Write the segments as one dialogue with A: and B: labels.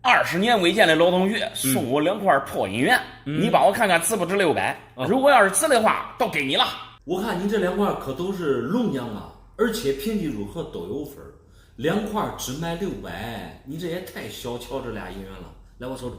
A: 20年未见的老同学送我2块破音源，你帮我看看值不值600？如果要是值的话，都给你了。
B: 我看你这2块可都是龙奖啊，而且评级如何都有分，2块只卖600，你这也太小瞧这俩音源了。来，我瞅瞅。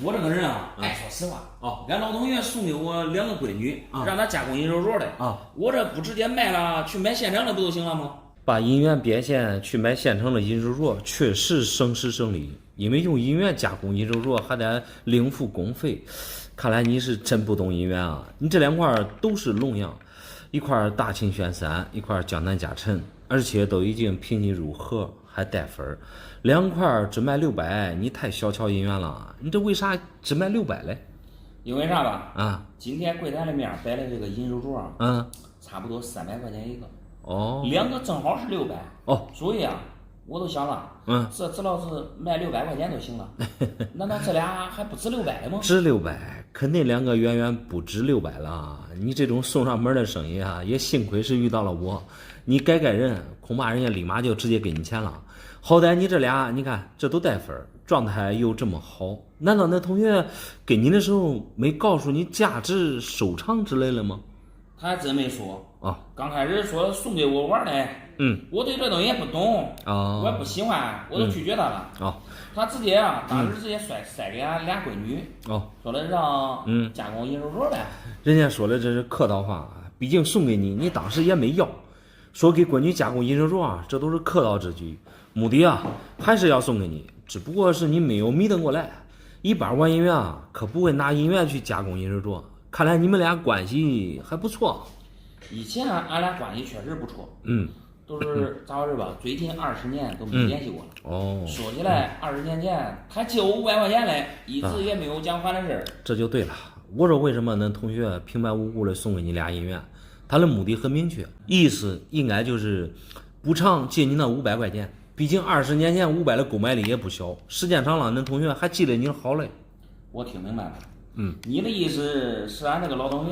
A: 我这个人啊，爱说实话。俺老同学送给我2个闺女，让她加工银手镯的。我这不直接卖了，去买现成的不就行了吗？
B: 把银元变现去买现成的银手镯，确实省时省力，因为用银元加工银手镯还得另付工费。看来你是真不懂银元啊！你这2块都是龙样，一块大清玄3，一块江南嘉诚，而且都已经评级入盒，还带分，2块只卖600，你太小瞧银元了。你这为啥只卖600嘞？
A: 因为啥吧？今天柜台里面摆的这个银手镯差不多300块钱一个。2个正好是600。所以啊，我都想了，这只要是卖600块钱就行了。难道这俩还不值600的吗？
B: 值600，肯定2个远远不值600了。你这种送上门的生意啊，也幸亏是遇到了我。你改人，恐怕人家立马就直接给你钱了。好歹你这俩，你看这都带分，状态又这么好，难道那同学给你的时候没告诉你价值收藏之类的吗？
A: 他还真没说。刚开始说送给我玩的，我对这东西也不懂，我也不喜欢，我都拒绝他了。他直接当时直接塞给俺俩闺女，说的让加工银手镯呗。
B: 人家说的这是客套话，毕竟送给你，你当时也没要。说给闺女加工银手镯这都是客套之举，目的还是要送给你，只不过是你没有迷瞪过来。一般玩银元可不会拿银元去加工银手镯，看来你们俩关系还不错。
A: 以前俺俩关系确实不错，都是咋回事吧？最近20年都没联系过了。说起来，20年前他借我500块钱嘞，一直也没有讲还的事。
B: 这就对了。我说为什么那同学平白无故的送给你俩银元？他的目的很明确，意思应该就是补偿借你那500块钱。毕竟20年前500的购买力也不小，时间长了，那同学还记得你好嘞。
A: 我听明白了。你的意思是俺这个老同学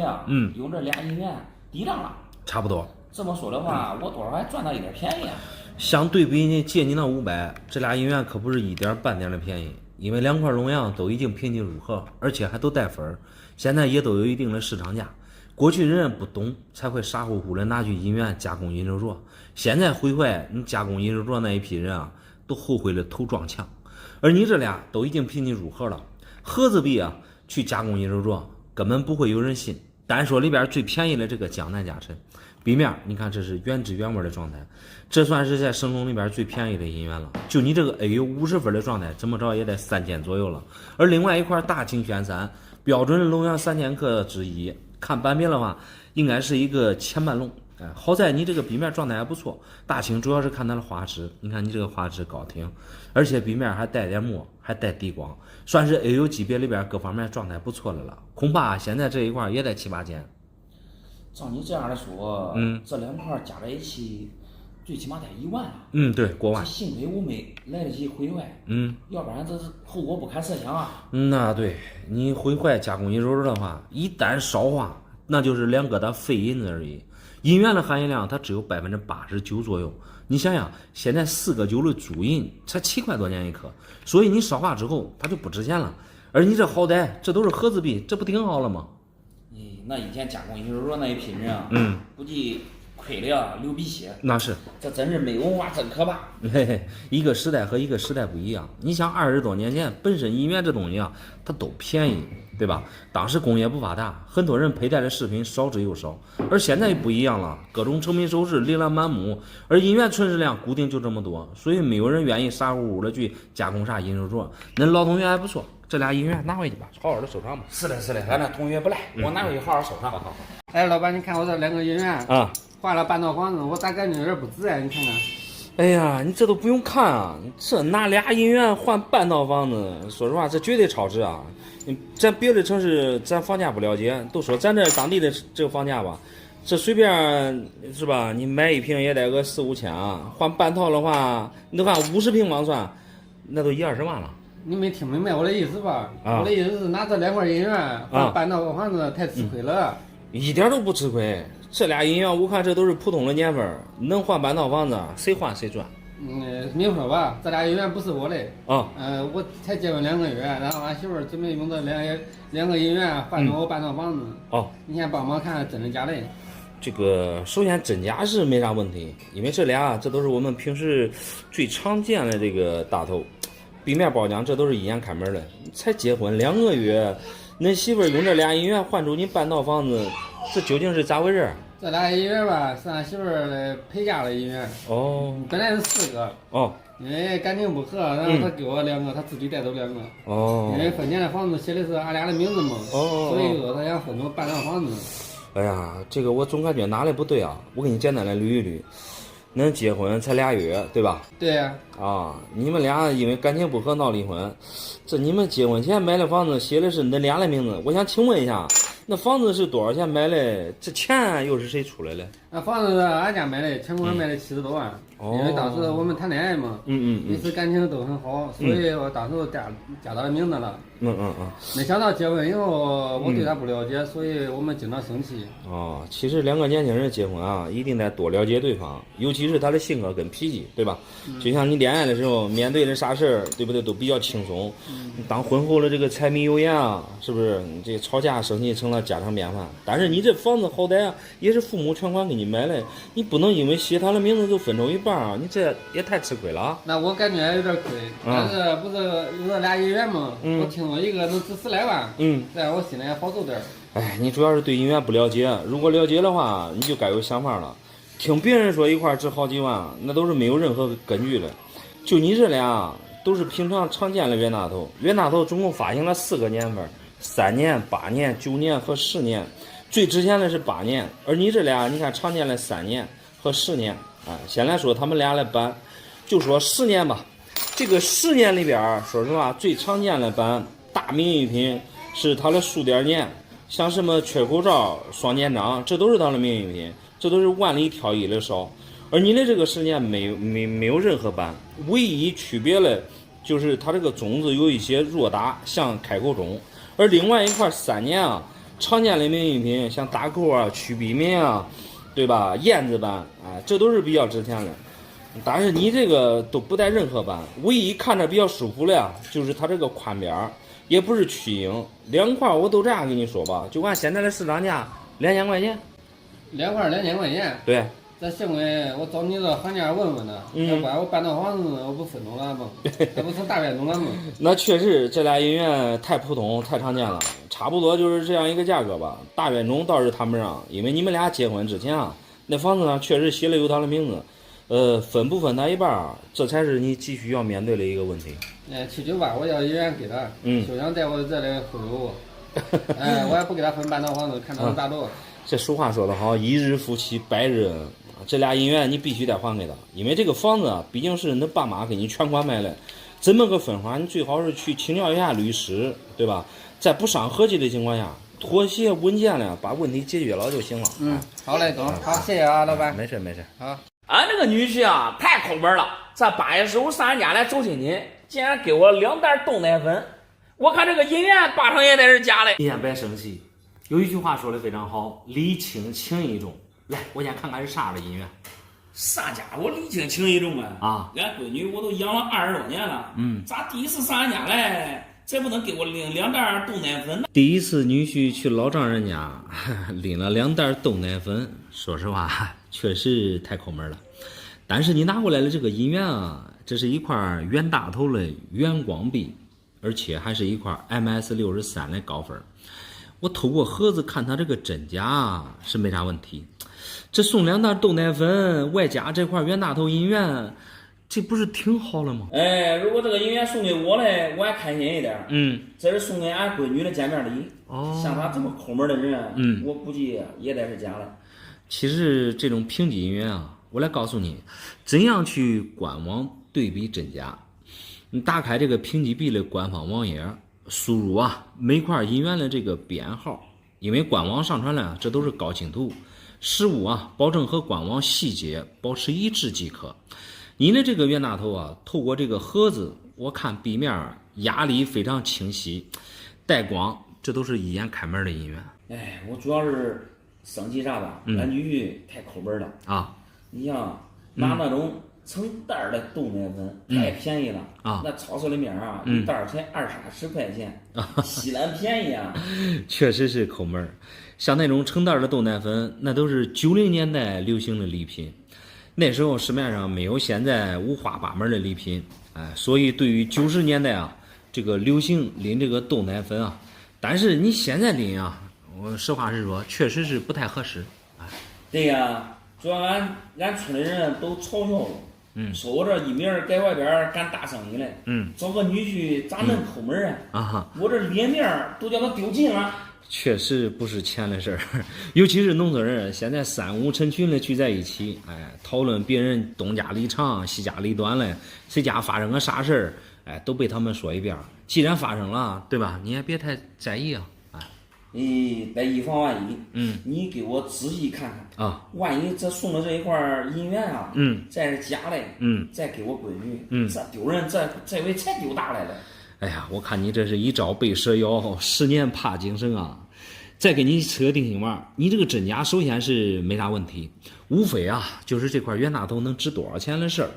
A: 用这俩银元抵账了。
B: 差不多。
A: 这么说的话，我多少还赚到一点便宜啊。
B: 相对比你借你那500，这俩银元可不是一点半点的便宜，因为2块龙样都已经评级入盒，而且还都带分，现在也都有一定的市场价。过去人不懂，才会傻乎乎的拿去银元加工银手镯。现在毁坏你加工银手镯那一批人都后悔了头撞墙。而你这俩都已经评级入盒了，盒子币去加工银手镯根本不会有人信。单说里边最便宜的这个江南嘉诚，笔面你看这是原汁原味的状态，这算是在生龙里边最便宜的银元了。就你这个 AU 50分的状态，怎么着也得3000左右了。而另外一块大清玄3，标准龙阳3000克之一，看版面的话，应该是一个前半龙。好在你这个笔面状态还不错，大清主要是看它的画质，你看你这个画质高挺，而且笔面还带点墨，还带低光，算是 AU 级别里边各方面状态不错的了。恐怕现在这一块也得7、8千。
A: 照你这样的说，这2块加在一起，最起码得1万了。
B: 对，过万。
A: 幸亏我没来得及毁坏，要不然这是后果不堪设想啊。
B: 那对你毁坏加工银手镯的话，一旦烧化，那就是2个的废银子而已。银元的含银量它只有89%左右，你想想，现在4个9的主银才7块多钱一颗，所以你烧化之后它就不值钱了。而你这好歹这都是盒子币，这不挺好了吗？
A: 那以前加工银手镯那一批人估计亏的流鼻血。那是，这真是没文化，真可怕。
B: 一个时代和一个时代不一样。你想20多年前，本身银元这东西它都便宜，对吧？当时工业不发达，很多人佩戴的饰品少之又少。而现在不一样了，各种成品首饰琳琅满目，而银元存世量固定就这么多，所以没有人愿意傻乎乎的去加工啥银手镯。那老同学还不错，这俩银元拿回去吧，好好的收藏吧。
A: 是的，俺那同学不赖，我拿回去好好收藏。好。
C: 哎，老板，你看我这2个银元换了半套房子，我咋感觉有点不值啊？你看看。
B: 哎呀，你这都不用看这拿2银元换半套房子，说实话，这绝对超值啊！咱别的城市咱房价不了解，都说咱这当地的这个房价吧，这随便是吧？你买一平也得个4、5千换半套的话，你都看50平方算，那都10、20万了。
C: 你没听明白我的意思吧？我的意思是拿这2块银元换半套房子太吃亏了。
B: 一点都不吃亏，这俩银元我看这都是普通的年份，能换半套房子，谁换谁赚。
C: 明说吧，这俩姻缘不是我的。
B: 啊。
C: 我才结婚2个月，然后俺媳妇儿准备用这两个姻缘换成我半套房子。
B: 哦。
C: 你先帮忙看真的假的。
B: 这个首先真假是没啥问题，因为这俩这都是我们平时最常见的这个大头，比面包浆这都是一眼开门的。才结婚2个月，恁媳妇儿用这俩姻缘换出你半套房子，这究竟是咋回事？
C: 这俩姻缘吧，是俺媳妇儿的陪嫁的姻缘。
B: 哦。
C: 本来是4个。
B: 哦。
C: 因为感情不和，然后他给我2个，他自己带走2个。
B: 哦。
C: 因为分钱的房子写的是俺俩的名字嘛。
B: 哦。
C: 所以说他想分成半套房子。
B: 哎呀，这个我总感觉哪里不对啊！我给你简单的捋一捋，恁结婚才2月，对吧？
C: 对呀。
B: 啊，你们俩因为感情不和闹离婚，这你们结婚前买的房子写的是恁俩的名字，我想请问一下，那房子是多少钱买的？这钱又是谁出来的？
C: 那房子是俺家买的，全国卖的70多万。因为当时我们谈恋爱嘛，彼此感情都很好，所以我当时加到了名字了。没想到结婚以后，我对他不了解，所以我们经常生气。
B: 哦，其实2个年轻人结婚啊，一定得多了解对方，尤其是他的性格跟脾气，对吧？就像你恋爱的时候，面对的啥事儿，对不对？都比较轻松。当婚后的这个柴米油盐啊，是不是？你这吵架生气成了家常便饭。但是你这房子好歹啊，也是父母全款给你买的，你不能因为写他的名字就分走一半啊！你这也太吃亏了啊！
C: 那我感觉有点亏，但是不是有这俩姻缘嘛？我听说一个能值10来万，这样我心里也好受点。
B: 哎，你主要是对姻缘不了解，如果了解的话，你就该有想法了。听别人说一块值好几万，那都是没有任何根据的。就你这俩都是平常常见的冤大头，冤大头总共发行了4个年份，3年、8年、9年和10年，最值钱的是8年，而你这俩你看常见的3年和10年。先来说他们俩的版，就说10年吧。这个10年里边，说实话最常见的版大名誉品是它的数点年，像什么缺口罩、双肩章，这都是它的名誉品，这都是万里挑一的少。而你的这个10年没有任何版，唯一区别的就是它这个种子有一些弱打，像开口钟，而另外一块3年啊，常见的名誉品像大扣啊、曲臂铭啊，对吧？燕子版，这都是比较值钱的。但是你这个都不带任何版，唯一看着比较舒服的呀，就是它这个宽边儿，也不是曲影，2块我都这样跟你说吧，就按现在的市场价2000块钱
C: ，2块2000块钱。
B: 对。
C: 这幸亏我找你这行家问问呢，要不然我半套房子我不分走了吗？这不成大冤种了吗？
B: 那确实，这俩姻缘太普通、太常见了，差不多就是这样一个价格吧。大冤种倒是谈不上，因为你们俩结婚之前啊，那房子上确实写了有他的名字，分不分他一半，这才是你急需要面对的一个问题。
C: 去酒吧我要姻缘给他，就想在我这里忽悠我，我也不给他分半套房子，看他能咋着。
B: 这俗话说得好，一日夫妻百日恩。这俩姻缘你必须得还给他，因为这个房子啊，毕竟是恁爸妈给你全款买的，这么个分法，你最好是去请教一下律师，对吧？在不伤和气的情况下，妥协稳健了，把问题解决了就行了。
C: 好嘞，总，好，谢谢啊，老板。
B: 没事没事。
C: 好，
A: 俺这个女婿啊，太抠门了。这8月15上俺家来走亲戚，竟然给我2袋冻奶粉，我看这个姻缘8成也得是假的。
B: 你先别生气，有一句话说的非常好，礼轻情意重。来，我先看看是啥的姻缘。
A: 啥家伙礼轻情意重
B: 啊！
A: 俺闺女我都养了20多年了，咋第一次上俺家来，这不能给我拎2袋冻奶粉呢？
B: 第一次女婿去老丈人家拎了2袋冻奶粉，说实话确实太抠门了。但是你拿过来的这个姻缘啊，这是一块冤大头的原光币，而且还是一块 MS63的高分。我透过盒子看它这个真假是没啥问题，这送2袋豆奶粉，外加这块冤大头姻缘，这不是挺好了吗？
A: 如果这个姻缘送给我嘞，我还开心一点。这是送给俺闺女的见面礼。像他这么抠门的人，我估计也得是假的。
B: 其实这种评级姻缘啊，我来告诉你，怎样去官网对比真假。你打开这个评级币的官方网页，输入每块姻缘的这个编号，因为官网上传了这都是高清图，失误保证和官网细节保持一致即可。你的这个冤大头透过这个盒子，我看壁面压力非常清晰，带光，这都是一眼开门的姻缘。
A: 我主要是生气啥吧，俺女婿太抠门了啊！你像拿那种成袋的豆奶粉太便宜了啊！那超市里面啊，一袋才20-30块钱，稀烂便宜啊！
B: 确实是抠门儿。像那种成袋的豆奶粉，那都是90年代流行的礼品。那时候市面上没有现在五花八门的礼品，所以对于90年代啊，这个流行拎这个豆奶粉啊，但是你现在拎啊，我实话实说，确实是不太合适。
A: 对呀，主要俺村里人都嘲笑我，说我这一名儿在外边干大生意嘞，找个女婿咋能抠门啊？我这脸面都叫他丢尽了。
B: 确实不是钱的事儿，尤其是农村人，现在3、5成群的聚在一起，讨论别人东家里长西家里短嘞，谁家发生个啥事儿，都被他们说一遍。既然发生了，对吧？你也别太在意啊。
A: 得以防万一，你给我仔细看看啊，万一这送的这一块银元啊，再是假的，再给我闺女，这丢人，这回才丢大来了。
B: 哎呀，我看你这是一朝被蛇咬，10年怕井绳啊！再给你吃个定心丸，你这个真假首先是没啥问题，无非啊就是这块冤大头能值多少钱的事儿。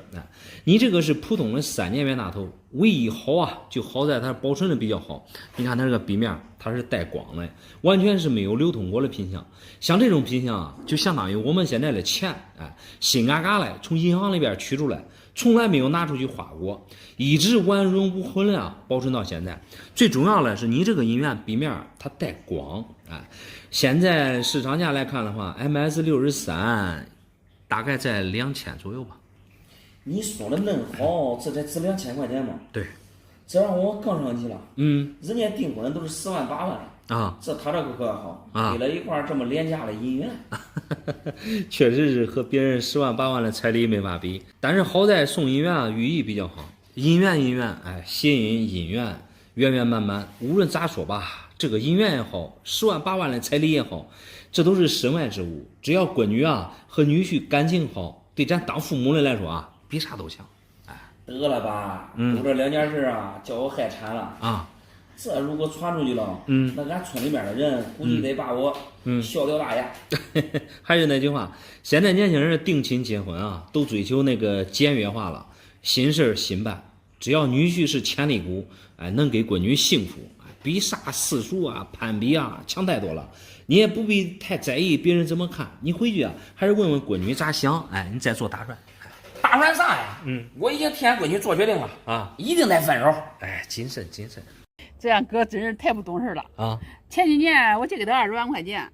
B: 你这个是普通的3年冤大头，唯一好啊就好在它保存的比较好。你看它这个壁面，它是带光的，完全是没有流通过的品相。像这种品相啊，就相当于我们现在的钱，新嘎嘎的从银行里边取出来，从来没有拿出去花过，一直完润无痕的保存到现在。最重要的是你这个银元壁面它带光。现在市场价来看的话 ，MS63 大概在2000左右吧。
A: 你说的恁好，这才值2000块钱嘛？
B: 对，
A: 这让我更生气了。人家订婚都是10万8万啊，这他这个可好啊，给了一块这么廉价的银元。
B: 确实是和别人10万8万的彩礼没法比，但是好在送银元啊，寓意比较好。银元，谐音银元，圆圆满满。无论咋说吧。这个银元也好，10万8万的彩礼也好，这都是身外之物。只要闺女啊和女婿感情好，对咱当父母的来说啊，比啥都强。
A: 得了吧，有这2件事啊，叫我害惨了啊！这如果传出去了，那俺村里面的人估计得把我笑掉大牙。
B: 还是那句话，现在年轻人定亲结婚啊，都追求那个简约化了，新事新办，只要女婿是潜力股，能给闺女幸福。比啥世俗啊、攀比啊强太多了，你也不必太在意别人怎么看。你回去啊，还是问问闺女咋想，你再做打算。
A: 打算啥呀？我已经替俺闺女做决定了啊，一定得分手。
B: 谨慎。
D: 这样哥真是太不懂事了啊！前几年我借给他20万块钱，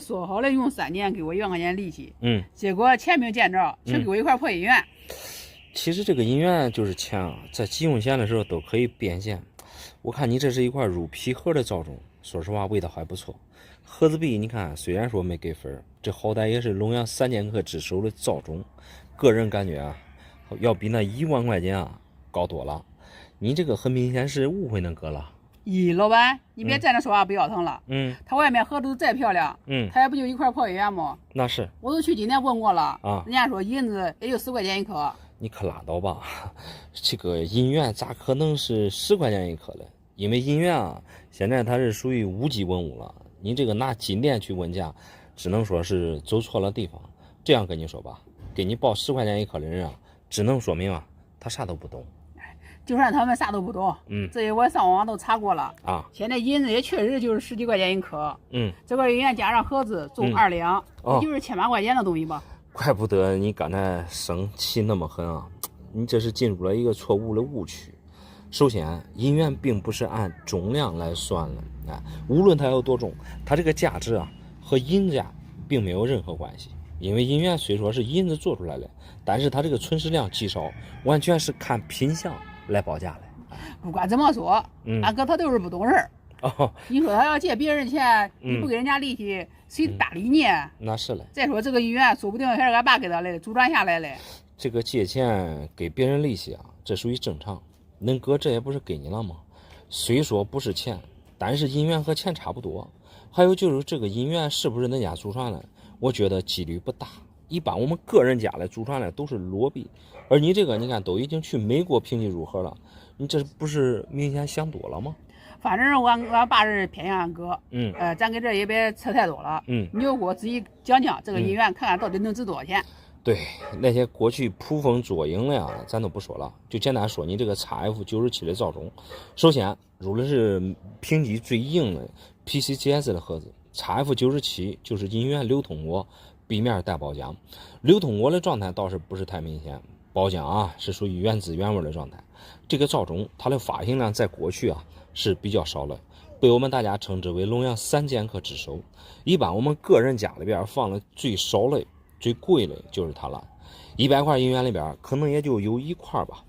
D: 说好了用3年给我1万块钱利息，结果钱没有见着，却给我一块破银元。
B: 其实这个银元就是钱啊，在急用钱的时候都可以变现。我看你这是一块乳皮盒的造种，说实话味道还不错。盒子壁你看虽然说没给分，这好歹也是龙阳3剑客之首的造种，个人感觉啊，要比那1万块钱啊高多了。你这个很明显是误会那个了。
D: 老板，你别站着说话不腰疼了。他外面盒子再漂亮，他也不就一块破银元吗？
B: 那是。
D: 我都去今天问过了啊，人家说银子也就10块钱一颗。
B: 你可拉倒吧，这个银元咋可能是10块钱一颗嘞？因为银元啊，现在它是属于无机文物了。你这个拿金店去问价，只能说是走错了地方。这样跟你说吧，给你报10块钱一颗的人啊，只能说明啊，他啥都不懂。
D: 就算他们啥都不懂，这些我上网都查过了啊。现在银子也确实就是10几块钱一颗，这块银元加上盒子重2两，也就是7、8块钱的东西吧。
B: 怪不得你刚才生气那么狠啊！你这是进入了一个错误的误区。首先，银元并不是按重量来算的，无论它有多重，它这个价值啊和银价并没有任何关系。因为银元虽说是银子做出来的，但是它这个存世量极少，完全是看品相来报价的。
D: 不管怎么说，俺哥他都是不懂事儿。你说他要借别人钱，你不给人家利息，谁搭理你？
B: 那是嘞。
D: 再说这个银元，说不定还是俺爸给他来的，祖传下来的。
B: 这个借钱给别人利息啊，这属于正常。恁哥这也不是给你了吗？虽说不是钱，但是银元和钱差不多。还有就是这个银元是不是恁家祖传的？我觉得几率不大。一般我们个人家的祖传的都是裸币，而你这个你看都已经去美国评级入盒了，你这不是明显想多了吗？
D: 反正俺爸是偏向俺哥，咱给这也别扯太多了，你就给我自己讲讲这个银元，看看到底能值多少钱。
B: 对，那些过去捕风捉影的呀，咱都不说了，就简单说你这个 XF97的造种。首先入的是评级最硬的 PCGS 的盒子， XF97就是银元流通过，壁面带包浆，流通过的状态倒是不是太明显，包浆啊是属于原汁原味的状态。这个造种它的发行量在过去啊是比较少的，被我们大家称之为龙阳3剑客之首。一般我们个人家里边放的最少的最贵的就是它了，100块银元里边可能也就有1块吧。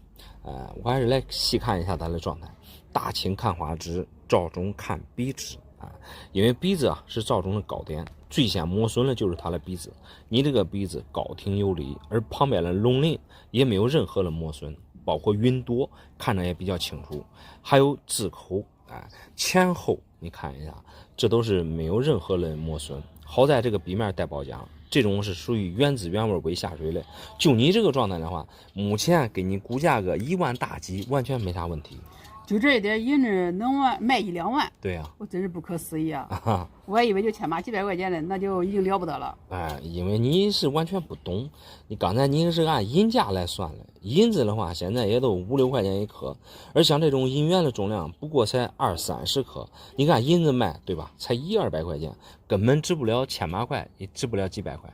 B: 我还是来细看一下它的状态。大青看花枝，造种看笔质啊，因为鼻子啊是造种的高点，最先磨损的就是它的鼻子。你这个鼻子高挺有力，而旁边的龙鳞也没有任何的磨损，包括云朵看着也比较清楚，还有字口前后你看一下，这都是没有任何的磨损。好在这个壁面带包浆，这种是属于原汁原味微下水的。就你这个状态的话，目前给你估价个1万大几完全没啥问题。
D: 就这一点银子能卖1、2万，
B: 对呀、
D: 我真是不可思议啊！我还以为就千把几百块钱的，那就已经了不得了。
B: 因为你是完全不懂，你刚才你是按银价来算的，银子的话现在也都5、6块钱一颗，而像这种银元的重量不过才20、30克，你看银子卖对吧，才100、200块钱，根本值不了1000把块，也值不了几百块。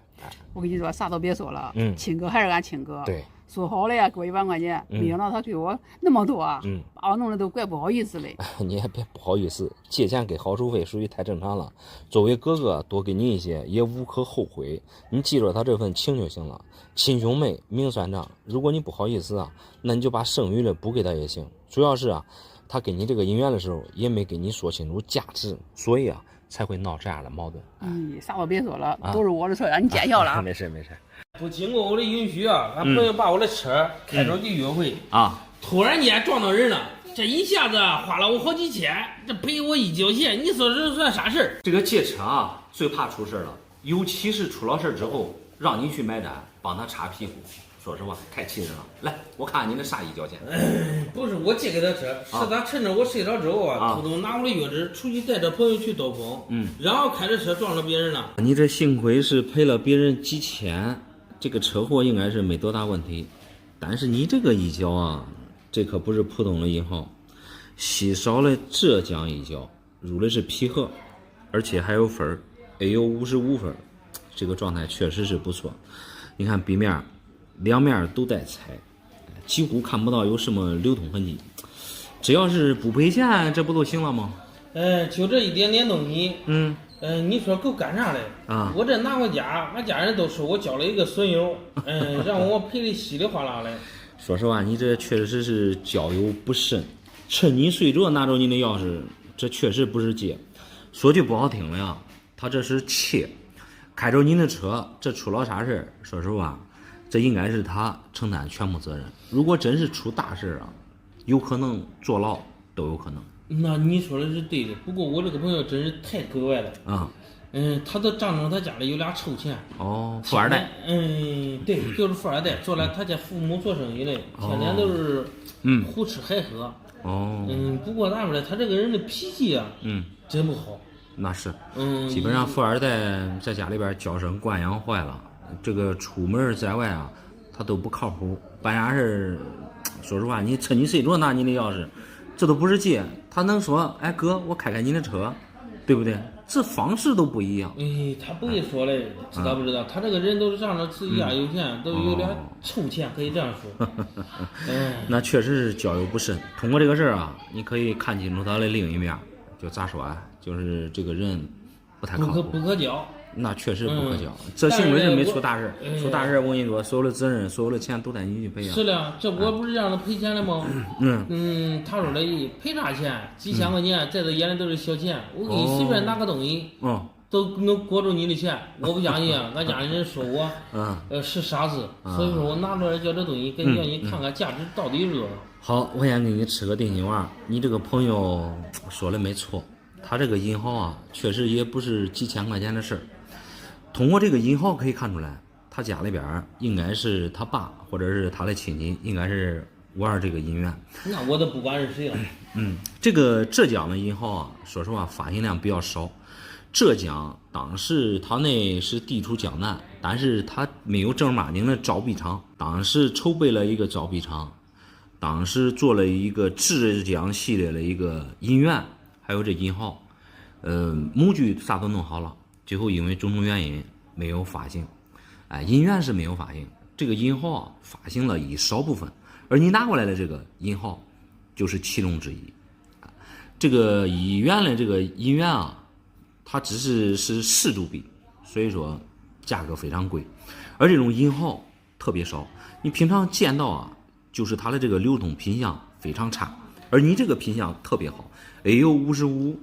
D: 我跟你说，啥都别说了，亲哥还是俺亲哥。
B: 对。
D: 说好了呀，给我1万块钱，没想到他给我那么多啊，把我弄得都怪不好意思嘞。
B: 你也别不好意思，借钱给好处费属于太正常了。作为哥哥，多给你一些也无可厚非。你记住他这份情就行了，亲兄妹明算账。如果你不好意思啊，那你就把剩余的补给他也行。主要是啊，他给你这个银元的时候也没给你说清楚价值，所以啊才会闹这样的矛盾。
D: 啥都别说了，都是我的错，让你见笑了。
B: 没事。
E: 不经过我的允许啊，俺朋友把我的车开着去约会突然间撞到人了，这一下子花了我好几千，这赔我一交钱，你说这算啥事儿？
B: 这个借车啊，最怕出事了，尤其是出了事之后，让你去买单，帮他擦屁股。说实话，太气人了。来，我看看你的啥一交钱。
E: 不是我借给他车，是他趁着我睡着之后偷偷拿我的钥匙出去带着朋友去兜风，然后开着车撞了别人了。
B: 你这幸亏是赔了别人几千，这个车祸应该是没多大问题。但是你这个一交啊，这可不是普通的银号，稀少的浙江一交，入的是皮盒，而且还有分，AU55分，这个状态确实是不错。你看壁面两面都带彩，几乎看不到有什么流通痕迹。只要是不赔钱，这不都行了吗？
E: 就这一点点东西，你说够干啥嘞？我这拿回家，俺家人都说我交了一个损友，让我赔的稀里哗啦的。
B: 说实话，你这确实是交友不慎，趁你睡着拿着你的钥匙，这确实不是借。说句不好听的呀，他这是窃。开着您的车，这出了啥事？说实话，这应该是他承担全部责任。如果真是出大事啊，有可能坐牢都有可能。
E: 那你说的是对的，不过我这个朋友真是太格外了他都仗着他家里有俩臭钱
B: 富二代。
E: 对，就是富二代，做了他家父母做生意的，天天都是胡吃海喝不过咱们呢，他这个人的脾气啊真不好。
B: 那是基本上富二代在家里边娇生惯养坏了，这个出门在外啊他都不靠谱，办啥事说实话，你趁你睡着拿你的钥匙，这都不是借。他能说哎哥我开开你的车，对不对？这方式都不一样。
E: 他不会说嘞，知道不知道？他这个人都是仗着自己家有钱，都有点臭钱，可以这样说。
B: 那确实是交友不慎。通过这个事儿啊，你可以看清楚他的另一面，就咋说啊？就是这个人不太靠谱，
E: 不可交。
B: 那确实不可交。这幸亏是没出大事，出大事我跟你说，所有的责任、所有的钱都得你去赔啊。
E: 是的，这我不是让他赔钱了吗？他说的赔啥钱？几千块钱，在他眼里都是小钱。我给你随便拿个东西，都能裹住你的钱。我不相信啊，俺家人说我是傻子，所以说我拿出来叫这东西，让你看看价值到底是多少。
B: 好，我先给你吃个定心丸。你这个朋友说的没错，他这个银行啊，确实也不是几千块钱的事儿。通过这个银行可以看出来，他家里边应该是他爸或者是他的亲戚，应该是玩这个银元。
E: 那我都不管是谁了。
B: 这个浙江的银行啊，说实话发行量比较少，浙江当时它那是地处江南，但是它没有正儿八经的造币厂，当时筹备了一个造币厂，当时做了一个浙江系列的一个银元，还有这银号，模具啥都弄好了，最后因为种种原因没有发行。银元是没有发行，这个银号发行了一少部分，而你拿过来的这个银号就是其中之一。这个1元的这个银元啊，它只是10铢币，所以说价格非常贵。而这种银号特别少，你平常见到啊，就是它的这个流通品相非常差，而你这个品相特别好 ，AU55，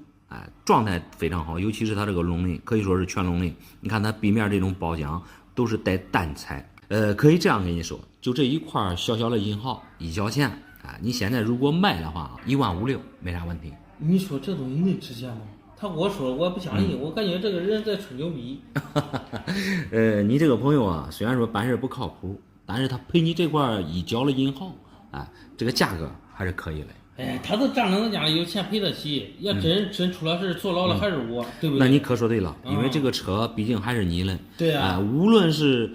B: 状态非常好，尤其是它这个龙鳞，可以说是全龙鳞。你看它壁面这种包浆都是带淡彩，可以这样跟你说，就这一块小小的银号1角钱，你现在如果卖的话，1.56万没啥问题。
E: 你说这东西能值钱吗？他跟我说，我不相信，我感觉这个人在吹牛逼。
B: 你这个朋友啊，虽然说办事不靠谱，但是他赔你这块1角的银号，这个价格还是可以的。
E: 他都仗着人家有钱赔得起，要真出了事坐牢了还是我，对不对？
B: 那你可说对了，因为这个车毕竟还是你的。
E: 对啊。
B: 无论是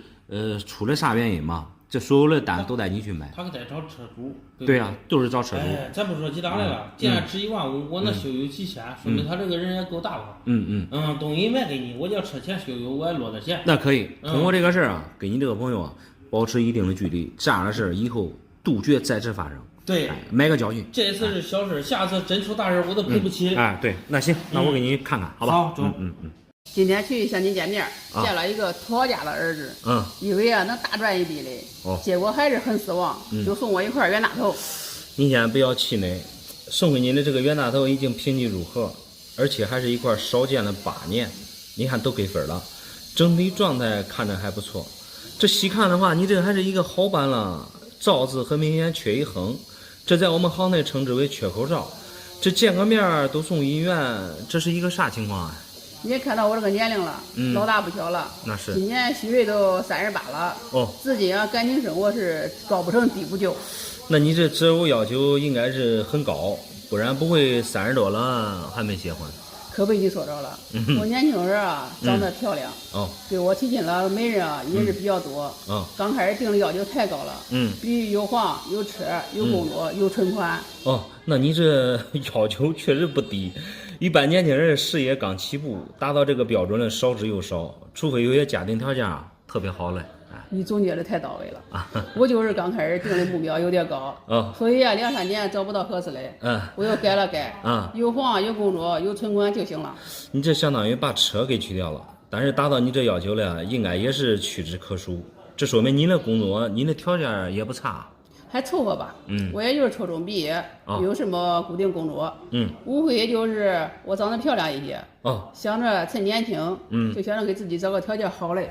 B: 出了啥原因嘛，这所有的单都带你去买。
E: 他可得找车主。
B: 对啊，都是找车主。
E: 咱不说几大来了，既然值1.5万，我那修油几千，说明他这个人也够大方。东西卖给你，我叫车钱修油，我也落点钱。
B: 那可以，通过这个事儿啊，跟你这个朋友啊保持一定的距离，这样的事儿以后杜绝再次发生。
E: 对，
B: 买个教训。
E: 这次是小事，下次真出大事我都赔不起。
B: 对，那行，那我给你看看，好吧？
E: 好，走。
D: 今天去向您见面，见了一个土豪家的儿子，以为能大赚一笔嘞，结果还是很失望，就送我一块冤大头。
B: 您先不要气馁，送给您的这个冤大头已经评级入盒，而且还是一块少见的8年，你看都给分了，整体状态看着还不错。这细看的话，你这个还是一个好版了，罩子很明显缺一横，这在我们行内称之为缺口罩。这间隔面都送银元，这是一个啥情况啊？
D: 你也看到我这个年龄了，老大不小了。
B: 那是。
D: 今年虚岁都38了。自己感情生活是高不成低不就。
B: 那你这择偶要求应该是很高，不然不会30多了还没结婚。
D: 可被你说着了。我年轻时啊，长得漂亮。对我提亲了媒人啊也是比较多。刚开始定的要求太高了。必须有房、有车、有工作、有存款。
B: 那你这要求确实不低。一般年轻人事业刚起步，达到这个标准的少之又少，除非有些家庭条件特别好嘞。
D: 你总结的太到位了。我就是刚开始定的目标有点高，所以2-3年找不到合适的，我又改了改，有房有工作有存款就行了。
B: 你这相当于把车给去掉了，但是达到你这要求了，应该也是屈指可数。这说明你的工作，你的条件也不差。
D: 还凑合吧，我也就是初中毕业，没有什么固定工作，无非也就是我长得漂亮一些，想着趁年轻，就想着给自己找个条件好嘞，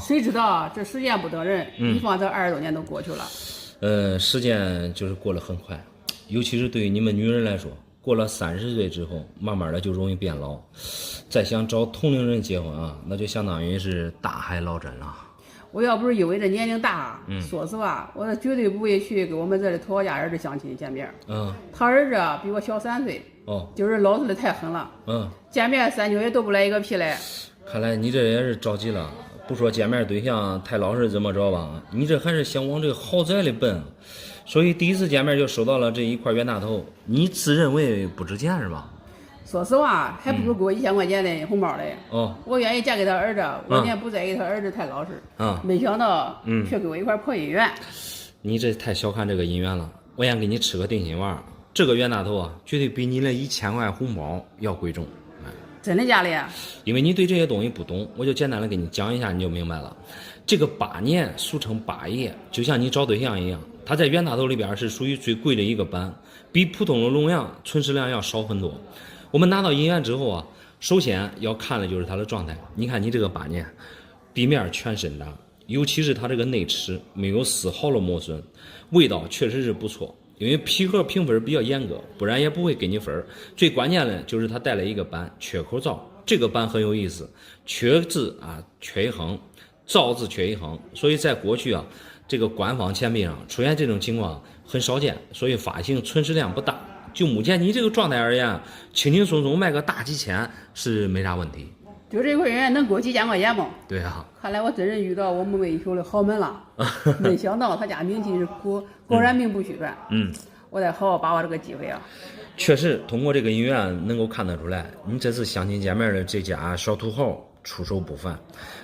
D: 谁知道这时间不等人，一放这20多年都过去了。
B: 时间就是过得很快，尤其是对于你们女人来说，过了30岁之后，慢慢的就容易变老，再想找同龄人结婚啊，那就相当于是大海捞针了。
D: 我要不是因为这年龄大，说实话，我绝对不会去给我们这里土豪家儿子相亲见面。他儿子比我小3岁，就是老实的太狠了。见面3个月都不来一个屁来。
B: 看来你这也是着急了，不说见面对象太老实怎么着吧，你这还是想往这个豪宅里奔，所以第一次见面就收到了这一块冤大头，你自认为不值钱是吧？
D: 说实话，还不如给我1000块钱的红包嘞。我愿意嫁给他儿子，我也不在意他儿子太老实。没想到，却给我一块破银元。
B: 你这太小看这个银元了，我想给你吃个定心丸，这个冤大头啊，绝对比你那1000块红包要贵重。
D: 真的假的呀？
B: 因为你对这些东西不懂，我就简单的给你讲一下，你就明白了。这个8年俗称8爷，就像你找对象一样，它在冤大头里边是属于最贵的一个版，比普通的龙样存世量要少很多。我们拿到银元之后啊，首先要看的就是它的状态。你看你这个8年，壁面全深大，尤其是它这个内齿没有丝毫的磨损，味道确实是不错。因为皮盒评分比较严格，不然也不会给你分。最关键的就是它带了一个版缺口罩，这个版很有意思，缺字缺一横，罩字缺一横，所以在过去啊，这个官方钱币上出现这种情况很少见，所以发行存世量不大。就目前你这个状态而言，轻轻松松卖个大几千是没啥问题。
D: 就这块医院能给我几千块钱吗？
B: 对啊。
D: 看来我真是遇到我们卫修的豪门了。没想到他家名气是果然名不虚传。我得好好把握这个机会啊。
B: 确实，通过这个医院能够看得出来，你这次相亲见面的这家小土豪出手不凡。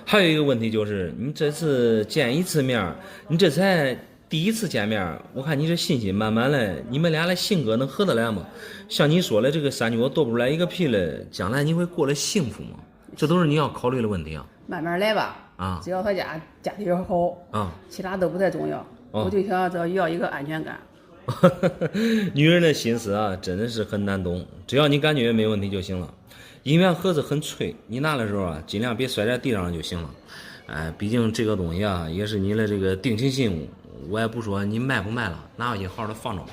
B: 还有一个问题就是，你这次见一次面，你这才第一次见面，我看你这信心满满的，你们俩的性格能合得来吗？像你说的这个三脚剁不出来一个屁来，将来你会过得幸福吗？这都是你要考虑的问题啊。
D: 慢慢来吧。只要他家庭好其他都不太重要。我就想要一个安全感。
B: 女人的心思啊，真的是很难懂，只要你感觉没问题就行了。银元盒子很脆，你拿的时候啊，尽量别摔在地上就行了。毕竟这个东西啊，也是你的这个定情信物，我也不说你卖不卖了，拿回去好好的放着吧。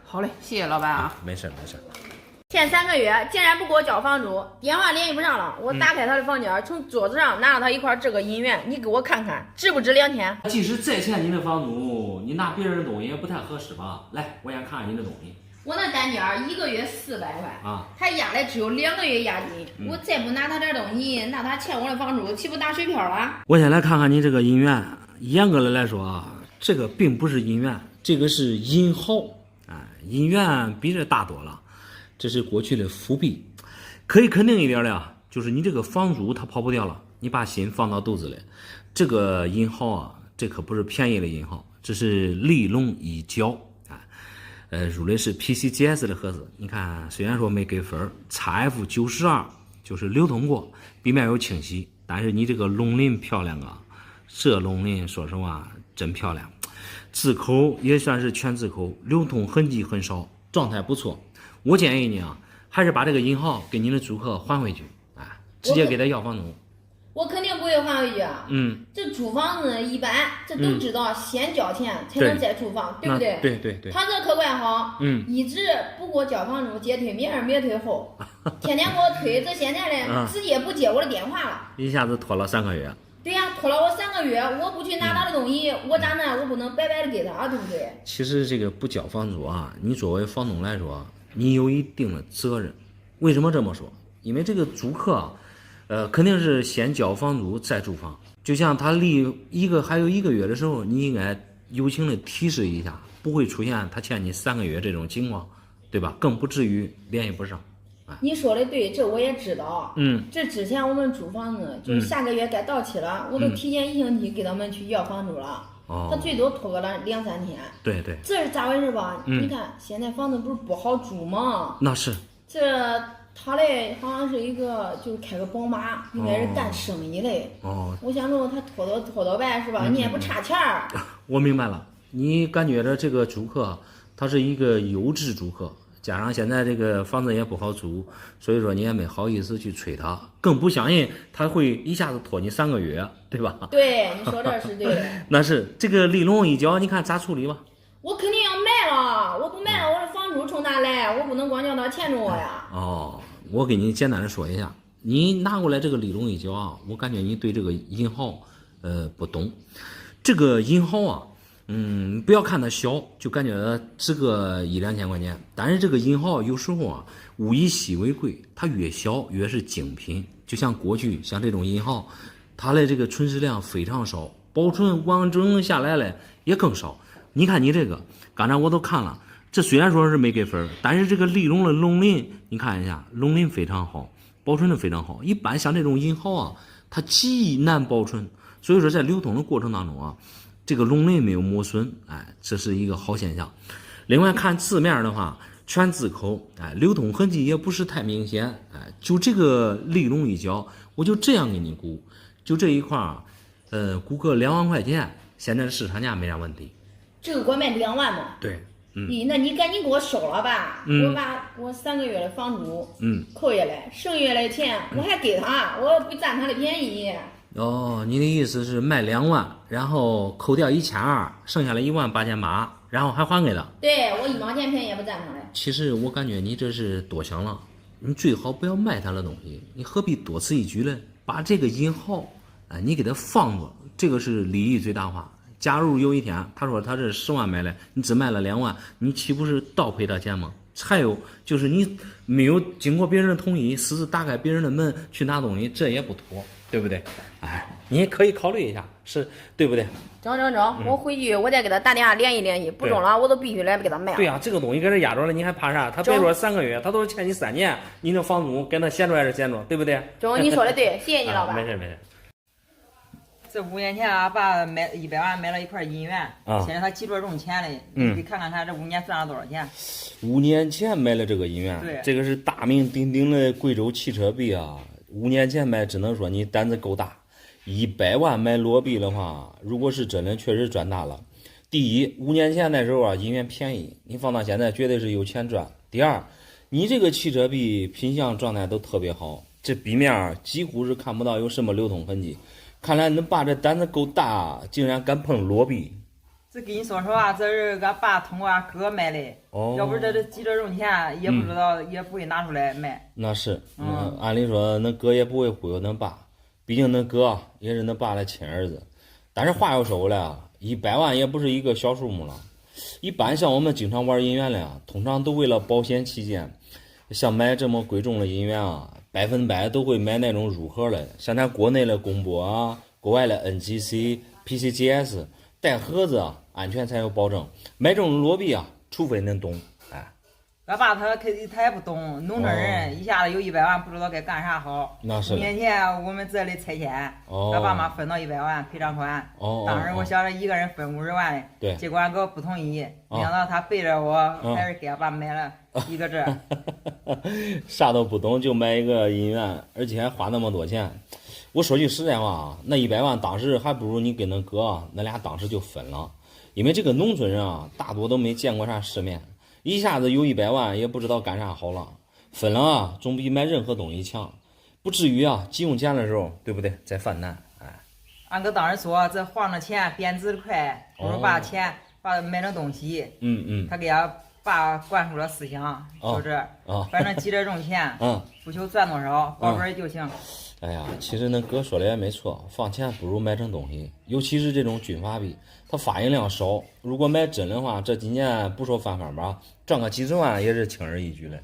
D: 好嘞，谢谢老板啊。
B: 没事。
F: 前3个月竟然不给我交房租，电话联系不上了。我打开他的房间，从桌子上拿了他一块这个银元，你给我看看值不值2千？
B: 即使再欠你的房租，你拿别人的东西也不太合适吧？来，我先看看你的东西。
F: 我那单间1个月400块他压来只有2个月押金。我再不拿他点东西，那他欠我的房租岂不打水漂了？
B: 我先来看看你这个银元，严格的来说啊，这个并不是银元，这个是银号。银元比这大多了。这是过去的伏笔，可以肯定一点的啊，就是你这个房租它跑不掉了，你把心放到肚子里。这个银号啊，这可不是便宜的银号，这是利隆一角入的是 PCGS 的盒子。你看，虽然说没给分 ，XF92 就是流通过，壁面有清洗，但是你这个龙鳞漂亮啊，这龙鳞说实话真漂亮，字口也算是全字口，流通痕迹很少，状态不错。我建议你啊，还是把这个银号给你的租客还回去，直接给他要房租。
F: 我肯定不会还回去啊。这租房子一般这都知道，先交钱才能再租房，对不对？
B: 对。
F: 他这可怪好，一直不给我交房租，接推免没退后，天天给我推，这现在呢直接不接我的电话了，
B: 一下子拖了3个月。
F: 对呀，拖了我3个月，我不去拿他的东西，我咋呢？我不能白白的给他，对不对？
B: 其实这个不交房租啊，你作为房东来说，你有一定的责任。为什么这么说？因为这个租客肯定是先交房租再租房。就像他离还有1个月的时候，你应该友情的提示一下，不会出现他欠你3个月这种情况，对吧？更不至于联系不上。
F: 你说的对，这我也知道。这之前我们租房子，就是下个月该到期了，我都提前1星期给他们去要房租了。他最多拖个2-3天。
B: 对。
F: 这是咋回事吧？你看现在房子不是不好租吗？
B: 那是。
F: 这他嘞好像是一个就是开个宝马，应该是干生意嘞。我想着他拖到呗，是吧？你也不差钱儿。
B: 我明白了，你感觉着这个租客他是一个优质租客，加上现在这个房子也不好租，所以说你也没好意思去催他，更不相信他会一下子拖你3个月，对吧？
F: 对，你说这是对的。
B: 那是这个利隆一角，你看咋处理吧？
F: 我肯定要卖了，我不卖了，我的房租从哪来？我不能光叫他欠着我呀。
B: 我给你简单的说一下，你拿过来这个利隆一角啊，我感觉你对这个银号不懂。这个银号啊，不要看它小，就感觉值个1-2千块钱。但是这个银号有时候啊，物以稀为贵，它越小越是精品。就像过去像这种银号，它的这个存世量非常少，保存完整下来了也更少。你看你这个，刚才我都看了，这虽然说是没给分，但是这个利隆的龙鳞，你看一下，龙鳞非常好，保存的非常好。一般像这种银号啊，它极难保存，所以说在流通的过程当中啊，这个龙鳞没有磨损，这是一个好现象。另外看字面的话，全字口，流通痕迹也不是太明显，就这个利隆一角，我就这样给你估，就这一块啊，估个2万块钱，现在的市场价没啥问题。
F: 这个给我卖2万嘛？
B: 对。
F: 那你赶紧给我收了吧，我把我3个月的房租扣下来，剩下来的钱我还给他，我不占他的便宜。
B: 你的意思是卖2万，然后扣掉1200，剩下来18800，然后还还给他？
F: 对，我1毛钱便宜也不占他的。
B: 其实我感觉你这是多想了，你最好不要卖他的东西，你何必多此一举呢？把这个银号，你给他放着，这个是利益最大化。假如有一天他说他这10万买的，你只卖了2万，你岂不是倒赔他钱吗？还有就是你没有经过别人的同意，私自打开别人的门去拿东西，这也不妥，对不对？哎，你也可以考虑一下，是对不对？
F: 整，我回去我再给他打电话联系，不中了我都必须来给他卖。
B: 对呀，这个东西搁这压着了，你还怕啥？他别说3个月，他都是欠你3年，你那房租跟他闲着还是闲着，对不对？
F: 中，你说的对，谢谢你老板。
B: 没事。
G: 这5年前俺爸买100万买了一块银元，现在他急着用钱嘞，你可以看看他这5年赚了多少钱。
B: 5年前买了这个银元，
G: 对，
B: 这个是大名鼎鼎的贵州汽车币啊。5年前买，只能说你胆子够大。100万买裸币的话，如果是真的，确实赚大了。第一，5年前那时候啊，银元便宜，你放到现在绝对是有钱赚。第二，你这个汽车币品相状态都特别好，这币面几乎是看不到有什么流通痕迹。看来你爸这胆子够大，竟然敢碰裸币。
G: 这跟你说实话，这是俺爸通过俺哥买的，要不是这急着用钱，也不知道，也不会拿出来卖。
B: 那是，按理说恁哥也不会忽悠恁爸，毕竟恁哥也是恁爸的亲儿子。但是话又说回来啊，100万也不是一个小数目了。一般像我们经常玩银元的啊，通常都为了保险起见，像买这么贵重的银元啊，100%都会买那种入盒的，像咱国内的公博啊，国外的 NGC、PCGS 带盒子啊，安全才有保证。买这种裸币啊，除非恁懂，哎。
G: 俺爸他也不懂，农村人一下子有100万，不知道该干啥好。
B: 那是。5
G: 年前我们这里拆迁，俺爸妈分到100万赔偿款，当时我想着一个人分50万的，
B: 对，
G: 结果俺哥不同意，没想到他背着我，还是给俺爸买了一个这。
B: 啥都不懂就买一个银元，而且还花那么多钱。我说句实在话啊，那100万当时还不如你跟恁哥，那俩当时就分了，因为这个农村人啊，大多都没见过啥世面。一下子有100万也不知道干啥好了，分了啊，总比买任何东西强，不至于啊，急用钱的时候，对不对？再犯难，哎。
G: 俺哥当时说，这晃着钱贬值快，不如把钱把买成东西。他给俺爸灌输了思想，就是，反正急着用钱，不求赚多少，保本就行。
B: 哎呀，其实恁哥说的也没错，放钱不如买成东西，尤其是这种军阀币，它发行量少，如果买真的话，这几年不说翻番吧，赚个几十万也是轻而易举的。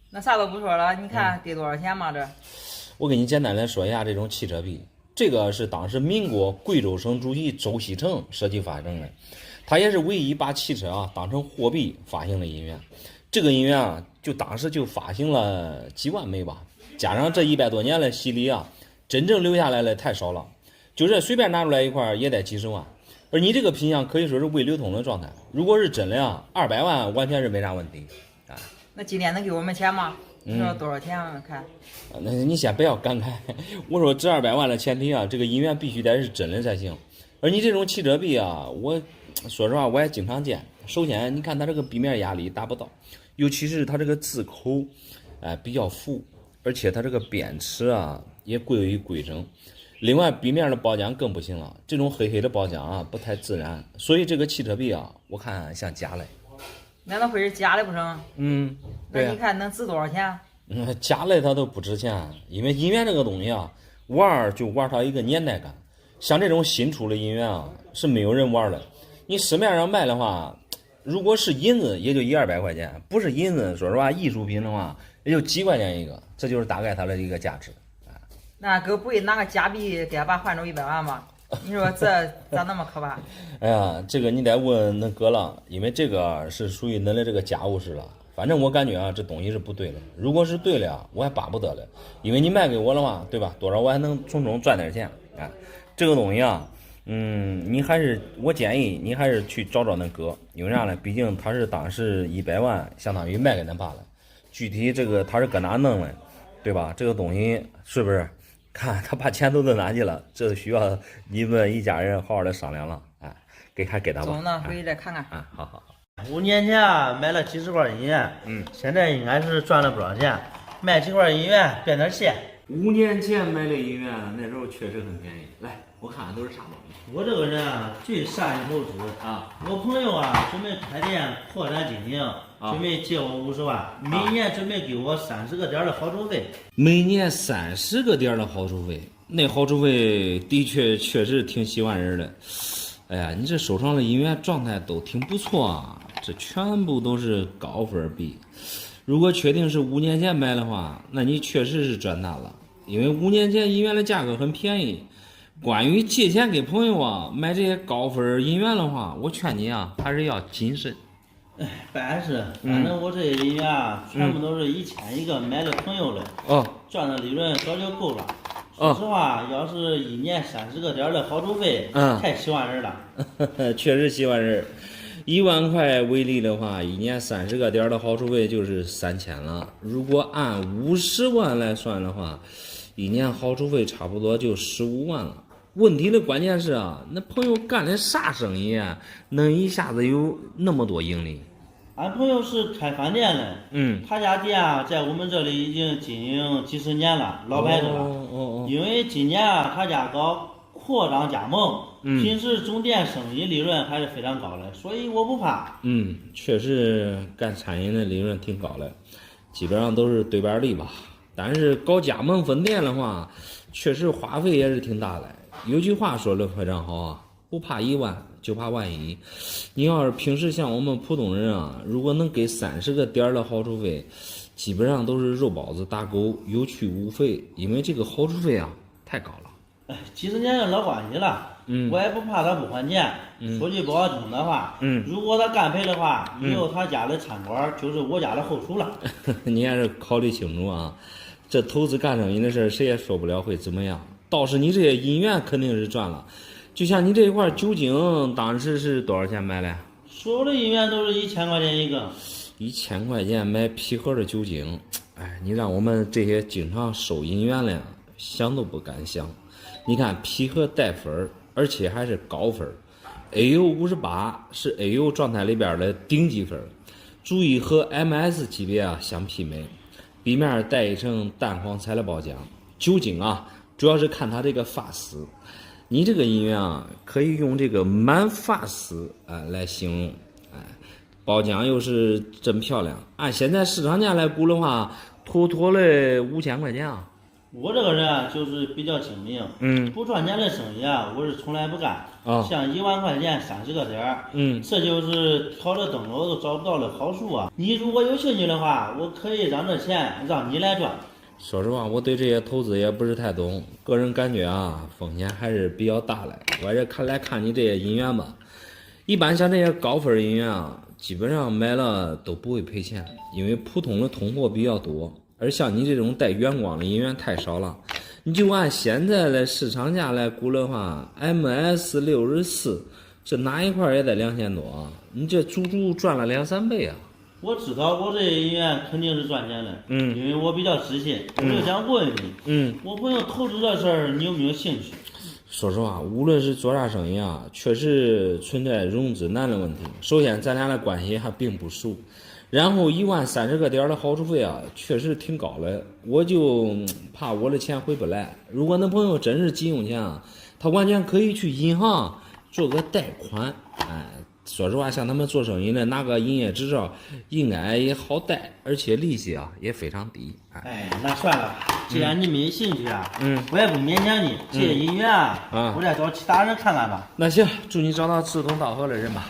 G: 那啥都不说了，你看给多少钱嘛？这，
B: 我给你简单的说一下这种汽车币，这个是当时民国贵州省主席周锡成设计发行的，他也是唯一把汽车啊当成货币发行的银元。这个银元啊，就当时就发行了几万枚吧。加上这100多年的洗礼啊，真正留下来的太少了，就这随便拿出来一块也得几十万。而你这个品相可以说是未流通的状态，如果是真的啊，200万完全是没啥问题啊。
G: 那今天能给我们钱吗？你说多少钱啊？看。
B: 那你先不要感慨，我说这200万的前提啊，这个银元必须得是真的才行。而你这种汽车币啊，我说实话我也经常见。首先你看它这个币面压力达不到，尤其是它这个字口，比较浮。而且它这个边齿啊也过于规整，另外币面的包浆更不行了，这种黑黑的包浆啊不太自然，所以这个汽车币啊我看像假的。
G: 难道会是假的不成？
B: 对
G: 那你看能值多少钱？
B: 假的它都不值钱，因为银元这个东西啊，玩就玩它一个年代感，像这种新出的银元啊是没有人玩的。你市面上卖的话，如果是银子也就100-200块钱，不是银子，说实话艺术品的话也就几块钱一个，这就是大概它的一个价值。
G: 那哥不会拿个假币给俺爸换成100万吧？你说这咋那么可怕？
B: 哎呀，这个你得问恁哥了，因为这个是属于恁的这个家务事了。反正我感觉啊，这东西是不对的。如果是对的啊，我还巴不得了，因为你卖给我了嘛，对吧？多少我还能从中赚点钱。这个东西啊，我建议你还是去找找恁哥，因为啥呢？毕竟他是当时100万相当于卖给恁爸了。具体这个他是搁哪弄的，对吧？这个东西是不是？看他把钱都弄哪去了？这需要你们一家人好好的商量了。给他吧。
G: 走呢，回去再看看。
B: 好。
H: 5年前啊，买了几十块银元，现在应该是赚了不少钱，卖几块银元变点钱。
B: 5年前买的银元，那时候确实很便宜。来，我看看都是啥东西。
H: 我这个人啊，最善于投资啊。我朋友啊，准备开店扩展经营，准备借我50万，每年准备给我30个点的好处费。
B: 每年30个点的好处费，那好处费的确实挺喜欢人的。哎呀，你这手上的银元状态都挺不错啊，这全部都是高分币。如果确定是5年前买的话，那你确实是赚大了，因为5年前银元的价格很便宜。关于借钱给朋友啊买这些高分银元的话，我劝你啊还是要谨慎。
H: 办事，反正我这些银元啊，全部都是1000一个买给朋友的，赚的利润早就够了。说实话，要是1年30个点的好处费，太喜欢人了。
B: 确实喜欢人。1万块为例的话，1年30个点的好处费就是3000了。如果按50万来算的话，1年好处费差不多就15万了。问题的关键是啊，那朋友干的啥生意啊，能一下子有那么多盈利？
H: 俺朋友是开饭店的，他家店啊在我们这里已经经营几十年了，老牌子了。因为今年啊他家搞扩张加盟，平时总店生意利润还是非常高的，所以我不怕。
B: 确实干餐饮的利润挺高的，基本上都是对半利吧。但是搞加盟分店的话，确实花费也是挺大的。有句话说的非常好啊，不怕1万就怕万一。你要是平时像我们普通人啊，如果能给30个点的好处费，基本上都是肉包子打狗，有去无回，因为这个好处费啊太高了。
H: 几十年的老关系了，我也不怕他不还钱。说句不好听的话，如果他干赔的话，以后他家的餐馆就是我家的后厨了。
B: 你还是考虑清楚啊，这投资干生意的事谁也说不了会怎么样。倒是你这些银元肯定是赚了，就像你这一块酒精，当时是多少钱买的？
H: 所有的银元都是1000块钱一个。
B: 1000块钱买皮盒的酒精，你让我们这些经常收银元的想都不敢想。你看皮盒带分，而且还是高分 ，AU58 是 AU 状态里边的顶级分，足以和 MS 级别啊相媲美。里面带一层淡黄彩的包浆，酒精啊。主要是看它这个发丝，你这个银元啊，可以用这个满发丝来形容，包浆又是真漂亮。按现在市场价来估的话，妥妥的5000块钱啊。
H: 我这个人啊，就是比较精明，不赚钱的生意啊，我是从来不干。像1万块钱30个点，这就是挑着灯笼都找不到的好处啊。你如果有兴趣的话，我可以让这钱让你来赚。
B: 说实话，我对这些投资也不是太懂，个人感觉啊，风险还是比较大的。我这看你这些银元吧，一般像这些高分银元啊，基本上买了都不会赔钱，因为普通的通货比较多，而像你这种带远光的银元太少了。你就按现在的市场价来估的话 ，MS64 这哪一块也得2000多啊，你这足足赚了2-3倍啊。
H: 我知道我这银元肯定是赚钱的，因为我比较自信。我就想问你，我朋友投资这事儿，你有没有兴趣？
B: 说实话，无论是做啥生意啊，确实存在融资难的问题。首先，咱俩的关系还并不熟，然后1万30个点的好处费啊，确实挺高的。我就怕我的钱回不来。如果那朋友真是急用钱啊，他完全可以去银行做个贷款，说实话，像他们做生意的拿个营业执照，应该也好贷，而且利息啊也非常低。
H: 那算了，既然你没兴趣啊，我也不勉强你。这些银元啊，我再找其他人看看吧。
B: 那行，祝你找到志同道合的人吧。